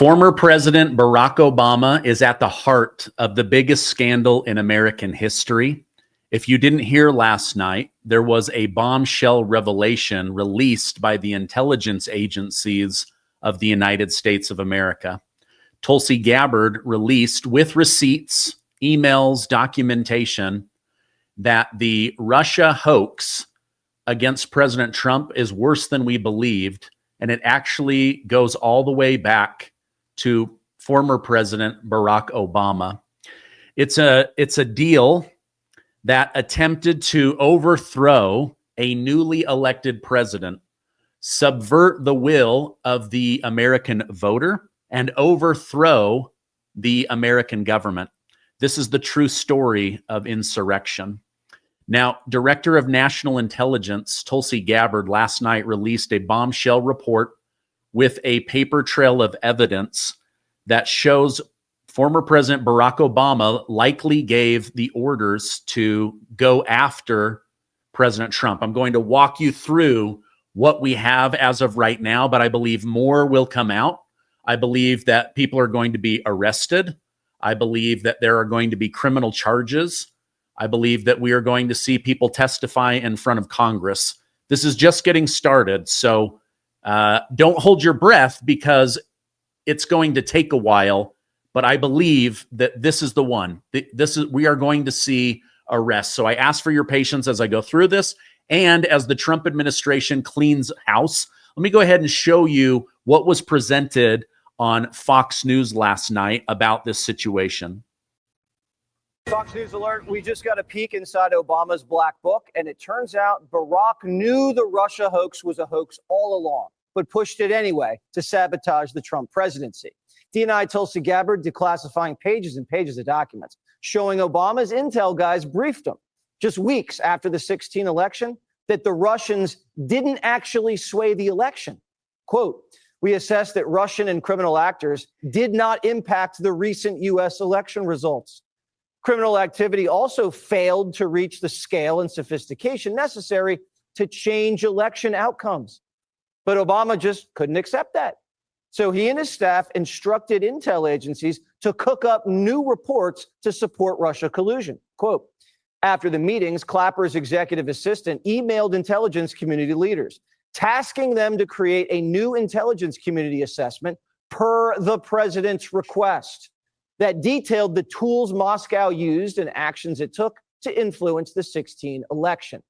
Former President Barack Obama is at the heart of the biggest scandal in American history. If you didn't hear last night, there was a bombshell revelation released by the intelligence agencies of the United States of America. Tulsi Gabbard released with receipts, emails, documentation that the Russia hoax against President Trump is worse than we believed, and it actually goes all the way back to former President Barack Obama. It's a deal that attempted to overthrow a newly elected president, subvert the will of the American voter, and overthrow the American government. This is the true story of insurrection. Now, Director of National Intelligence Tulsi Gabbard last night released a bombshell report with a paper trail of evidence that shows former President Barack Obama likely gave the orders to go after President Trump. I'm going to walk you through what we have as of right now, but I believe more will come out. I believe that people are going to be arrested. I believe that there are going to be criminal charges. I believe that we are going to see people testify in front of Congress. This is just getting started, so don't hold your breath because it's going to take a while, but I believe that this is the one. We are going to see arrests. So I ask for your patience as I go through this and as the Trump administration cleans house. Let me go ahead and show you what was presented on Fox News last night about this situation. Fox News alert, we just got a peek inside Obama's black book, and it turns out Barack knew the Russia hoax was a hoax all along, but pushed it anyway to sabotage the Trump presidency. DNI Tulsi Gabbard declassifying pages and pages of documents, showing Obama's intel guys briefed him just weeks after the 2016 election that the Russians didn't actually sway the election. Quote, we assessed that Russian and criminal actors did not impact the recent U.S. election results. Criminal activity also failed to reach the scale and sophistication necessary to change election outcomes. But Obama just couldn't accept that. So he and his staff instructed intel agencies to cook up new reports to support Russia collusion. Quote, after the meetings, Clapper's executive assistant emailed intelligence community leaders, tasking them to create a new intelligence community assessment per the president's request that detailed the tools Moscow used and actions it took to influence the 2016 election.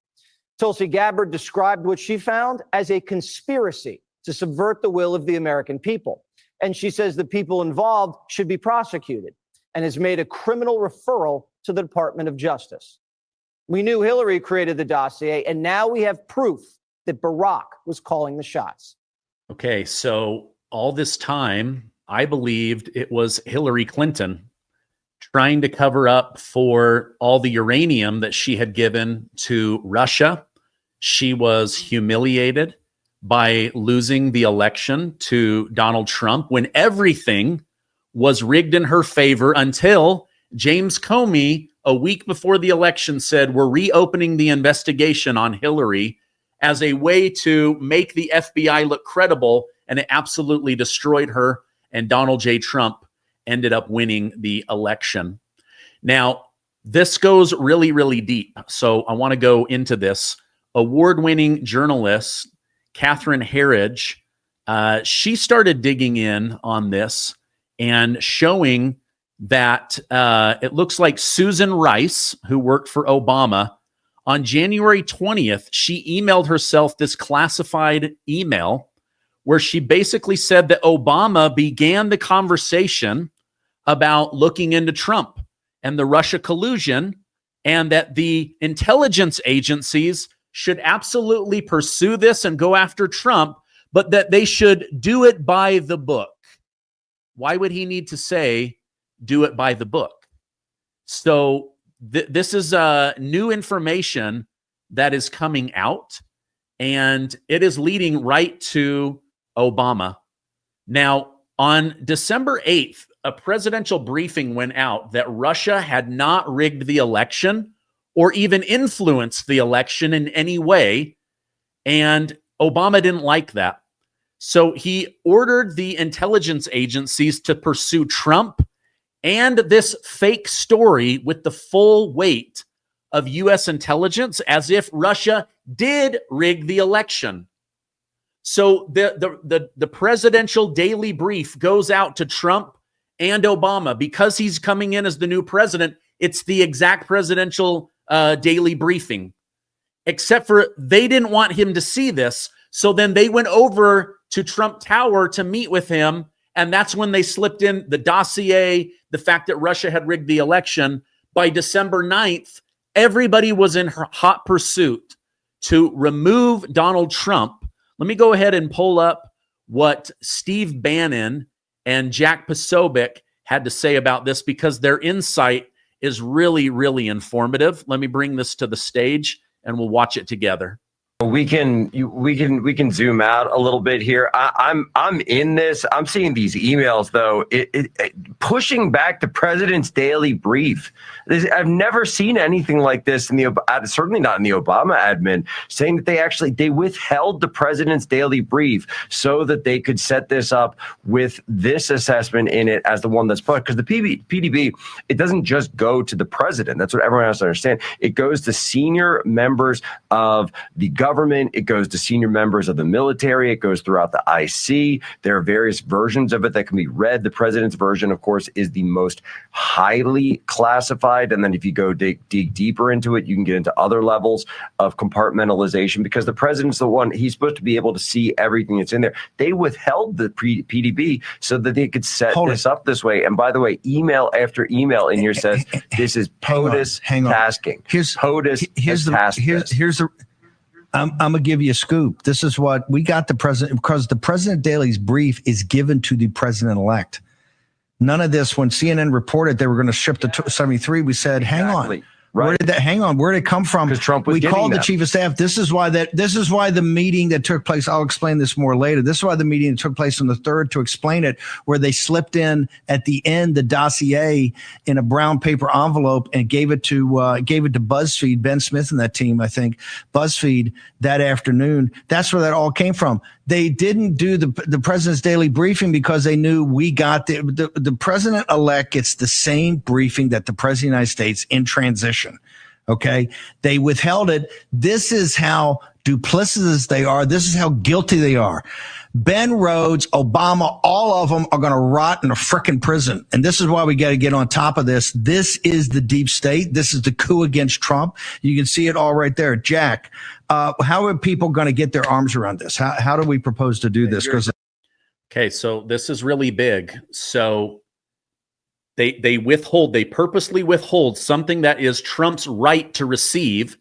Tulsi Gabbard described what she found as a conspiracy to subvert the will of the American people. And she says the people involved should be prosecuted and has made a criminal referral to the Department of Justice. We knew Hillary created the dossier, and now we have proof that Barack was calling the shots. Okay, so all this time, I believed it was Hillary Clinton trying to cover up for all the uranium that she had given to Russia. She was humiliated by losing the election to Donald Trump when everything was rigged in her favor until James Comey, a week before the election, said, we're reopening the investigation on Hillary as a way to make the FBI look credible, and it absolutely destroyed her, and Donald J. Trump ended up winning the election. Now, this goes really, really deep, so I want to go into this. Award-winning journalist Catherine Herridge, she started digging in on this and showing that it looks like Susan Rice, who worked for Obama, on January 20th, she emailed herself this classified email where she basically said that Obama began the conversation about looking into Trump and the Russia collusion, and that the intelligence agencies should absolutely pursue this and go after Trump, but that they should do it by the book. Why would he need to say, do it by the book? So this is new information that is coming out, and it is leading right to Obama. Now, on December 8th, a presidential briefing went out that Russia had not rigged the election or even influenced the election in any way, and Obama didn't like that. So he ordered the intelligence agencies to pursue Trump and this fake story with the full weight of U.S. intelligence as if Russia did rig the election. So the presidential daily brief goes out to Trump and Obama because he's coming in as the new president. It's the exact presidential daily briefing, except for they didn't want him to see this. So then they went over to Trump Tower to meet with him. And that's when they slipped in the dossier, the fact that Russia had rigged the election. By December 9th, everybody was in hot pursuit to remove Donald Trump. Let me go ahead and pull up what Steve Bannon and Jack Posobiec had to say about this, because their insight is really, really informative. Let me bring this to the stage and we'll watch it together. We can zoom out a little bit here. I'm in this. I'm seeing these emails though. It pushing back the president's daily brief. I've never seen anything like this in the certainly not in the Obama admin, saying that they withheld the president's daily brief so that they could set this up with this assessment in it as the one that's put. Because the PDB, it doesn't just go to the president. That's what everyone has to understand. It goes to senior members of the government. It goes to senior members of the military. It goes throughout the IC. There are various versions of it that can be read. The president's version, of course, is the most highly classified. And then if you go dig deeper into it, you can get into other levels of compartmentalization, because the president's the one, he's supposed to be able to see everything that's in there. They withheld the PDB so that they could set this up this way. And by the way, email after email in here says this is POTUS tasking. Here's the I'm going to give you a scoop. This is what we got the president, because the president daily's brief is given to the president-elect. None of this, when CNN reported they were going to ship the 73, we said, hang on. Right. Where did it come from? Because Trump was we called the chief of staff. This is why the meeting that took place, I'll explain this more later. This is why the meeting that took place on the 3rd, to explain it, where they slipped in at the end the dossier in a brown paper envelope and gave it to BuzzFeed, Ben Smith and that team, I think, BuzzFeed, that afternoon. That's where that all came from. They didn't do the president's daily briefing because they knew we got the president-elect gets the same briefing that the president of the United States in transition. Okay. They withheld it. This is how duplicitous they are. This is how guilty they are. Ben Rhodes, Obama, all of them are going to rot in a frickin' prison. And this is why we got to get on top of this. This is the deep state. This is the coup against Trump. You can see it all right there. Jack, how are people going to get their arms around this? How do we propose to do this? Okay, so this is really big. So they purposely withhold something that is Trump's right to receive.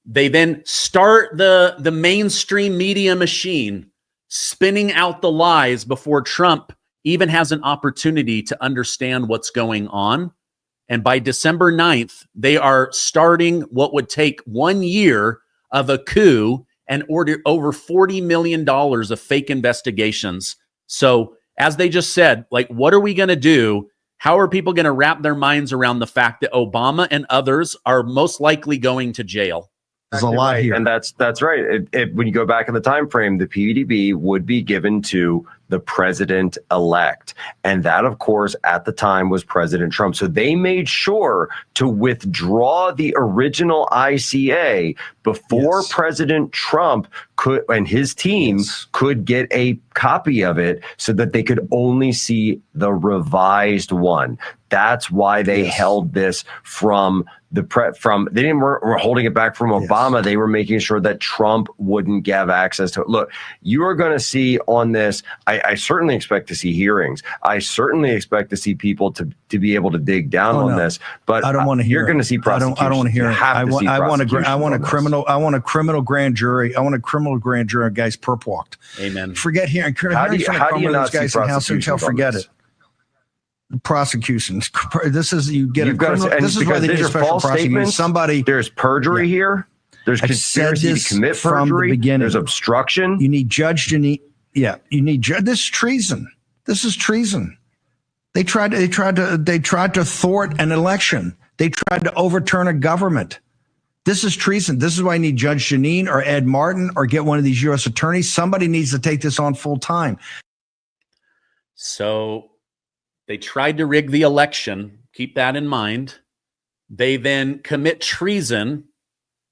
They then start the mainstream media machine spinning out the lies before Trump even has an opportunity to understand what's going on. And by December 9th, they are starting what would take 1 year of a coup and order over $40 million of fake investigations. So as they just said, like, what are we going to do? How are people going to wrap their minds around the fact that Obama and others are most likely going to jail? There's a lot here. And that's right. When you go back in the time frame, the PDB would be given to the president-elect. And that, of course, at the time was President Trump. So they made sure to withdraw the original ICA before President Trump could, and his team could get a copy of it, so that they could only see the revised one. That's why they held this from they were holding it back from Obama. They were making sure that Trump wouldn't have access to it. Look, you are going to see on this. I certainly expect to see hearings. I certainly expect to see people to be able to dig down on this. But I don't want to hear. You're going to see prosecutions. I don't want to hear. I want a criminal grand jury. I want a criminal grand jury. Guys, perp walked. Amen. Forget hearing. How do you not see prosecutions? Forget it. Prosecutions. This is this is why they need special prosecutors. There's perjury here. There's conspiracy to commit perjury. There's obstruction. You need judge. You need this is treason. This is treason. They tried to thwart an election. They tried to overturn a government. This is treason. This is why I need Judge Jeanine or Ed Martin or get one of these U.S. attorneys. Somebody needs to take this on full time. So they tried to rig the election. Keep that in mind. They then commit treason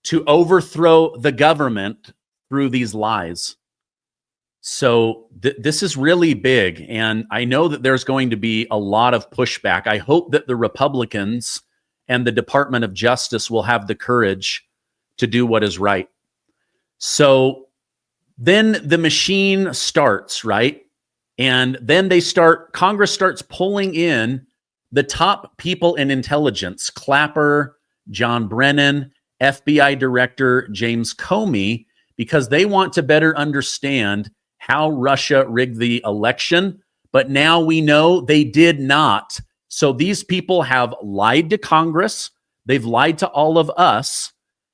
to overthrow the government through these lies. So this is really big. And I know that there's going to be a lot of pushback. I hope that the Republicans and the Department of Justice will have the courage to do what is right. So then the machine starts, right? And then Congress starts pulling in the top people in intelligence, Clapper, John Brennan, FBI Director James Comey, because they want to better understand how Russia rigged the election. But now we know they did not. So these people have lied to Congress. They've lied to all of us.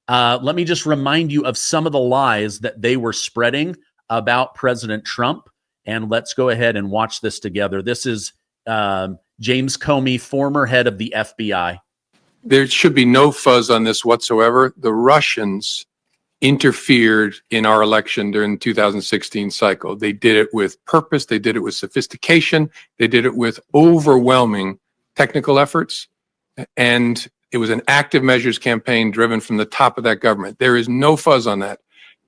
Let me just remind you of some of the lies that they were spreading about President Trump. And let's go ahead and watch this together. This is James Comey, former head of the FBI. There should be no fuzz on this whatsoever. The Russians interfered in our election during the 2016 cycle. They did it with purpose. They did it with sophistication. They did it with overwhelming technical efforts. And it was an active measures campaign driven from the top of that government. There is no fuzz on that.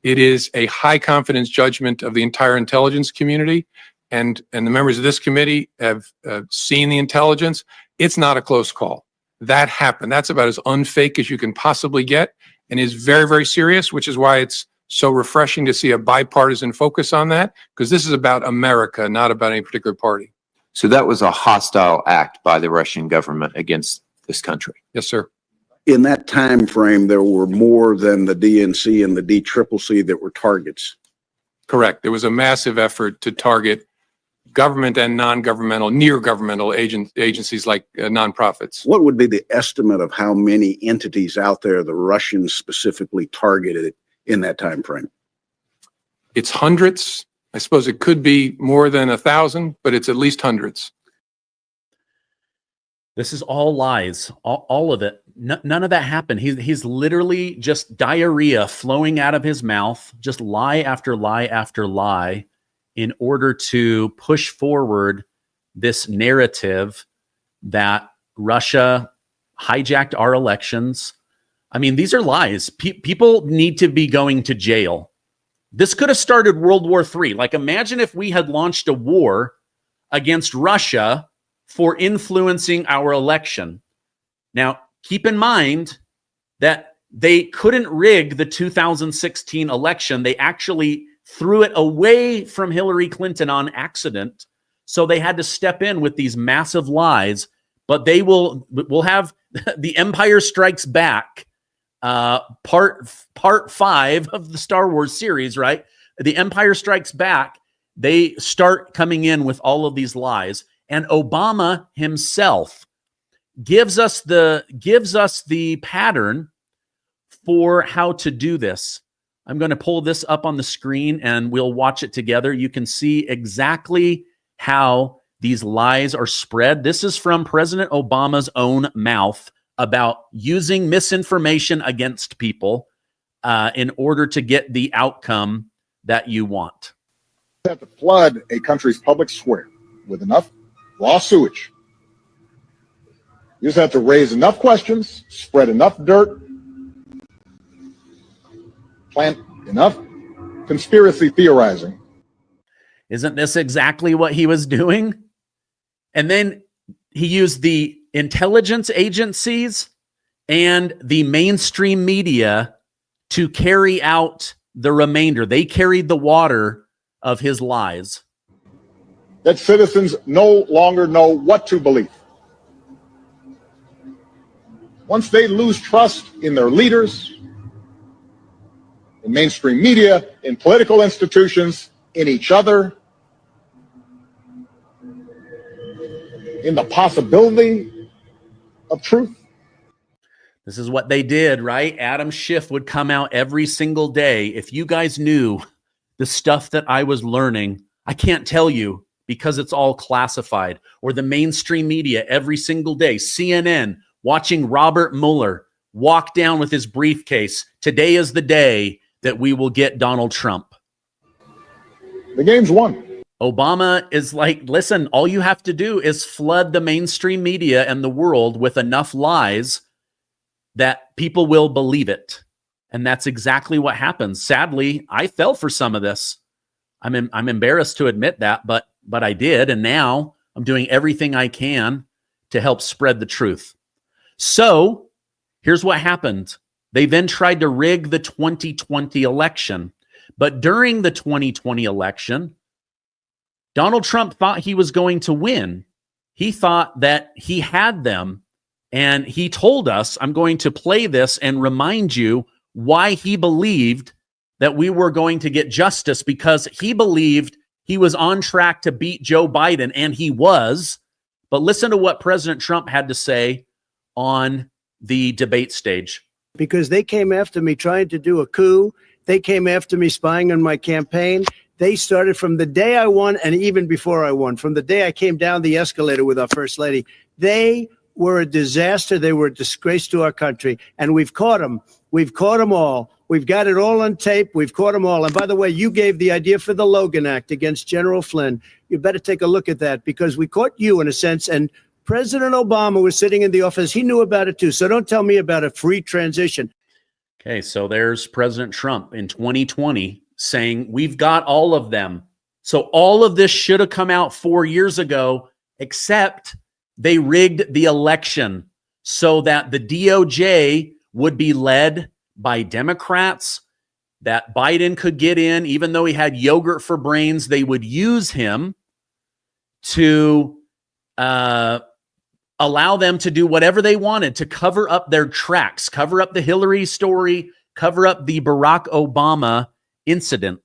It is a high confidence judgment of the entire intelligence community. And the members of this committee have seen the intelligence. It's not a close call. That happened. That's about as unfake as you can possibly get, and is very, very serious, which is why it's so refreshing to see a bipartisan focus on that, because this is about America, not about any particular party. So that was a hostile act by the Russian government against this country. Yes, sir. In that time frame, there were more than the DNC and the DCCC that were targets. Correct. There was a massive effort to target government and non-governmental, near-governmental agencies like nonprofits. What would be the estimate of how many entities out there the Russians specifically targeted in that time frame? It's hundreds. I suppose it could be more than 1,000, but it's at least hundreds. This is all lies, all of it. None of that happened. He's literally just diarrhea flowing out of his mouth, just lie after lie after lie, in order to push forward this narrative that Russia hijacked our elections. I mean, these are lies. People need to be going to jail. This could have started World War III. Like, imagine if we had launched a war against Russia for influencing our election. Now, keep in mind that they couldn't rig the 2016 election. They actually threw it away from Hillary Clinton on accident. So they had to step in with these massive lies. But we'll have the Empire Strikes Back, part 5 of the Star Wars series, right? The Empire Strikes Back. They start coming in with all of these lies. And Obama himself gives us the pattern for how to do this. I'm going to pull this up on the screen and we'll watch it together. You can see exactly how these lies are spread. This is from President Obama's own mouth about using misinformation against people in order to get the outcome that you want. You have to flood a country's public square with enough raw sewage. You just have to raise enough questions, spread enough dirt, plant enough conspiracy theorizing. Isn't this exactly what he was doing? And then he used the intelligence agencies and the mainstream media to carry out the remainder. They carried the water of his lies. That citizens no longer know what to believe. Once they lose trust in their leaders, in mainstream media, in political institutions, in each other, in the possibility of truth. This is what they did, right? Adam Schiff would come out every single day. If you guys knew the stuff that I was learning, I can't tell you because it's all classified. Or the mainstream media every single day, CNN, watching Robert Mueller, walk down with his briefcase. Today is the day that we will get Donald Trump. The game's won. Obama is like, listen, all you have to do is flood the mainstream media and the world with enough lies that people will believe it. And that's exactly what happens. Sadly, I fell for some of this. I'm embarrassed to admit that, but I did. And now I'm doing everything I can to help spread the truth. So here's what happened. They then tried to rig the 2020 election. But during the 2020 election, Donald Trump thought he was going to win. He thought that he had them. And he told us, I'm going to play this and remind you why he believed that we were going to get justice, because he believed he was on track to beat Joe Biden, and he was. But listen to what President Trump had to say on the debate stage. Because they came after me trying to do a coup. They came after me spying on my campaign. They started from the day I won, and even before I won, from the day I came down the escalator with our first lady. They were a disaster. They were a disgrace to our country. And we've caught them. We've caught them all. We've got it all on tape. We've caught them all. And by the way, you gave the idea for the Logan Act against General Flynn. You better take a look at that, because we caught you in a sense. And President Obama was sitting in the office. He knew about it too. So don't tell me about a free transition. Okay, so there's President Trump in 2020 saying, we've got all of them. So all of this should have come out 4 years ago, except they rigged the election so that the DOJ would be led by Democrats, that Biden could get in. Even though he had yogurt for brains, they would use him to allow them to do whatever they wanted to cover up their tracks, cover up the Hillary story, cover up the Barack Obama incident.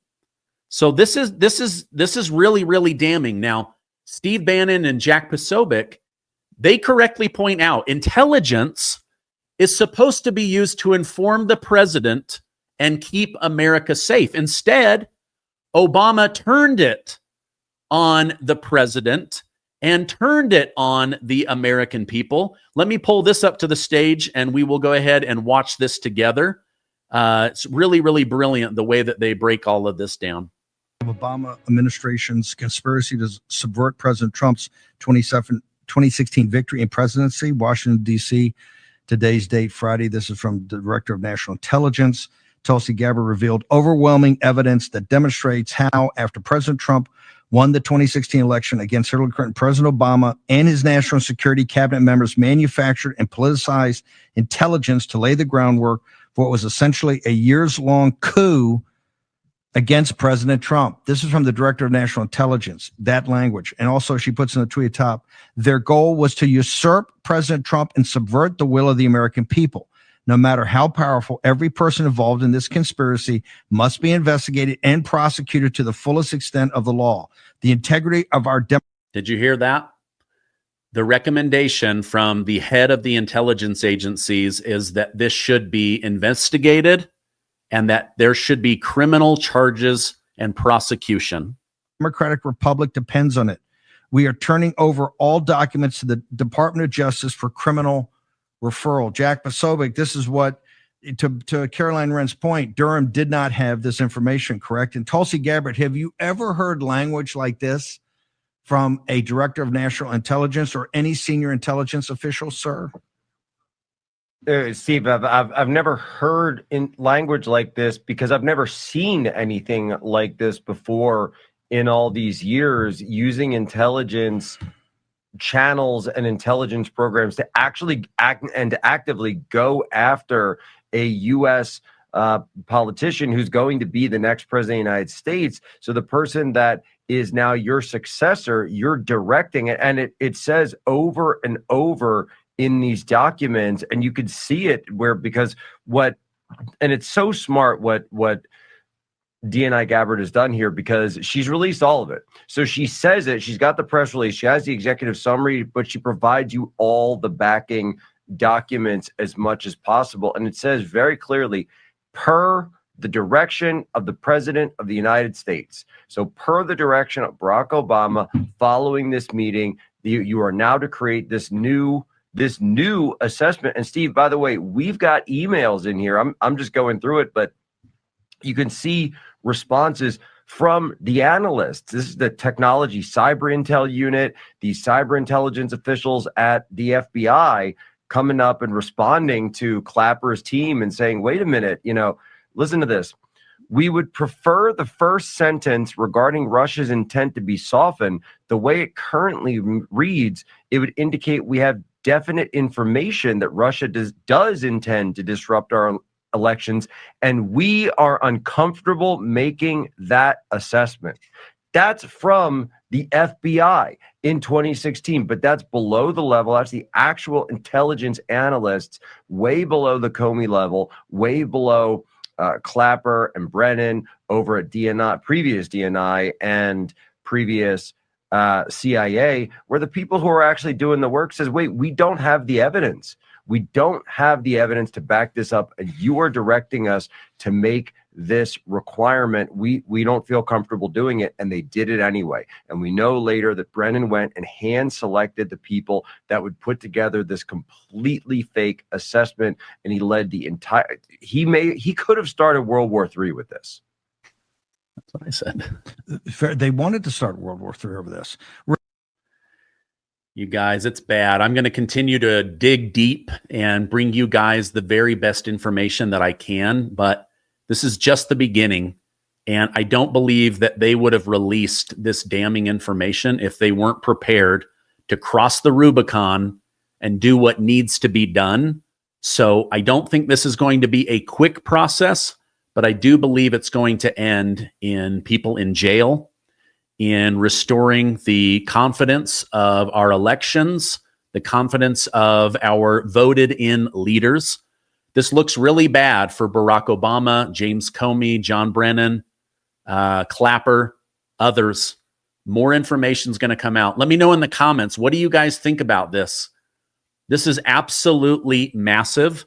So this is really, really damning. Now, Steve Bannon and Jack Posobiec, they correctly point out intelligence is supposed to be used to inform the president and keep America safe. Instead, Obama turned it on the president and turned it on the American people. Let me pull this up to the stage and we will go ahead and watch this together. It's really, really brilliant the way that they break all of this down. Obama administration's conspiracy to subvert President Trump's 2016 victory in presidency, Washington, D.C., today's date, Friday. This is from the Director of National Intelligence. Tulsi Gabbard revealed overwhelming evidence that demonstrates how, after President Trump won the 2016 election against Hillary Clinton, President Obama and his national security cabinet members manufactured and politicized intelligence to lay the groundwork for what was essentially a years-long coup against President Trump. This is from the Director of National Intelligence, that language. And also she puts in the tweet top, their goal was to usurp President Trump and subvert the will of the American people. No matter how powerful, every person involved in this conspiracy must be investigated and prosecuted to the fullest extent of the law. The integrity of our Did you hear that? The recommendation from the head of the intelligence agencies is that this should be investigated and that there should be criminal charges and prosecution. Democratic Republic depends on it. We are turning over all documents to the Department of Justice for criminal referral. Jack Posobiec, this is what, to Caroline Wren's point, Durham did not have this information, correct? And Tulsi Gabbard, have you ever heard language like this from a Director of National Intelligence or any senior intelligence official, sir? Steve, I've never heard in language like this because I've never seen anything like this before in all these years, using intelligence channels and intelligence programs to actually act and to actively go after a U.S. Politician who's going to be the next president of the United States. So the person that is now your successor, you're directing it. And it says over and over in these documents, and you could see it and it's so smart what DNI Gabbard has done here, because she's released all of it. So she says it, she's got the press release, she has the executive summary, but she provides you all the backing documents as much as possible. And it says very clearly, per the direction of the President of the United States. So per the direction of Barack Obama, following this meeting, you are now to create this new this new assessment. And Steve, by the way, we've got emails in here. I'm just going through it, but you can see responses from the analysts. This is the technology cyber intel unit, these cyber intelligence officials at the FBI coming up and responding to Clapper's team and saying, wait a minute, listen to this. We would prefer the first sentence regarding Russia's intent to be softened. The way it currently reads, it would indicate we have definite information that Russia does intend to disrupt our elections, and we are uncomfortable making that assessment. That's from the FBI in 2016, but that's below the level. That's the actual intelligence analysts, way below the Comey level, way below Clapper and Brennan over at DNI, previous DNI and previous CIA, where the people who are actually doing the work says, wait, we don't have the evidence. We don't have the evidence to back this up, and you are directing us to make this requirement. We don't feel comfortable doing it, and they did it anyway. And we know later that Brennan went and hand-selected the people that would put together this completely fake assessment, and he led the entire. He could have started World War III with this. That's what I said. They wanted to start World War III over this. You guys, it's bad. I'm going to continue to dig deep and bring you guys the very best information that I can, but this is just the beginning. And I don't believe that they would have released this damning information if they weren't prepared to cross the Rubicon and do what needs to be done. So I don't think this is going to be a quick process, but I do believe it's going to end in people in jail, in restoring the confidence of our elections, the confidence of our voted in leaders. This looks really bad for Barack Obama, James Comey, John Brennan, Clapper, others. More information is going to come out. Let me know in the comments, what do you guys think about this? This is absolutely massive.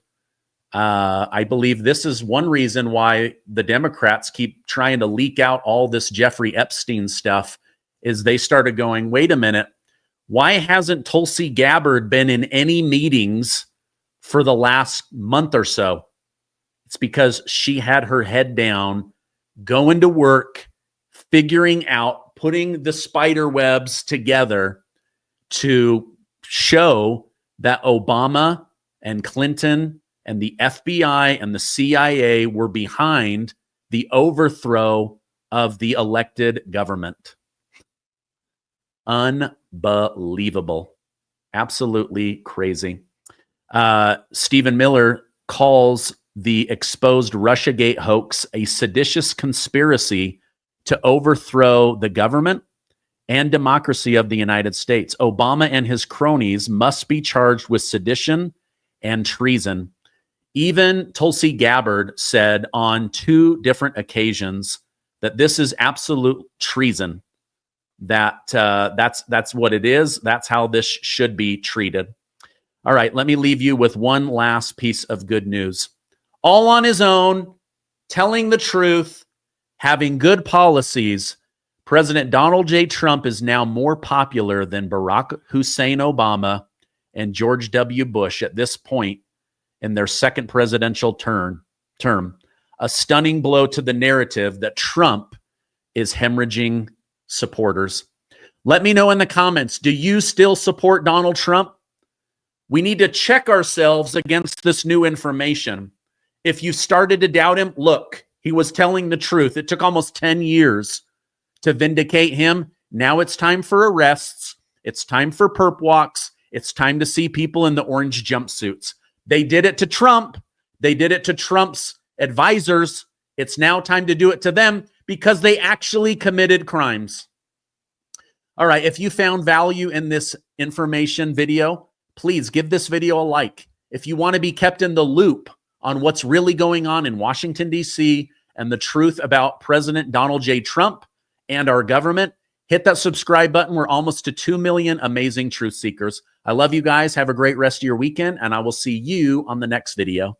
I believe this is one reason why the Democrats keep trying to leak out all this Jeffrey Epstein stuff, is they started going, wait a minute, why hasn't Tulsi Gabbard been in any meetings for the last month or so? It's because she had her head down, going to work, figuring out, putting the spider webs together to show that Obama and Clinton and the FBI and the CIA were behind the overthrow of the elected government. Unbelievable. Absolutely crazy. Stephen Miller calls the exposed Russiagate hoax a seditious conspiracy to overthrow the government and democracy of the United States. Obama and his cronies must be charged with sedition and treason. Even Tulsi Gabbard said on 2 different occasions that this is absolute treason. That's what it is. That's how this should be treated. All right, let me leave you with one last piece of good news. All on his own, telling the truth, having good policies, President Donald J. Trump is now more popular than Barack Hussein Obama and George W. Bush at this point in their second presidential term. A stunning blow to the narrative that Trump is hemorrhaging supporters. Let me know in the comments, do you still support Donald Trump? We need to check ourselves against this new information. If you started to doubt him, look, he was telling the truth. It took almost 10 years to vindicate him. Now it's time for arrests. It's time for perp walks. It's time to see people in the orange jumpsuits. They did it to Trump. They did it to Trump's advisors. It's now time to do it to them because they actually committed crimes. All right, if you found value in this information video, please give this video a like. If you want to be kept in the loop on what's really going on in Washington, D.C. and the truth about President Donald J. Trump and our government, hit that subscribe button. We're almost to 2 million amazing truth seekers. I love you guys. Have a great rest of your weekend, and I will see you on the next video.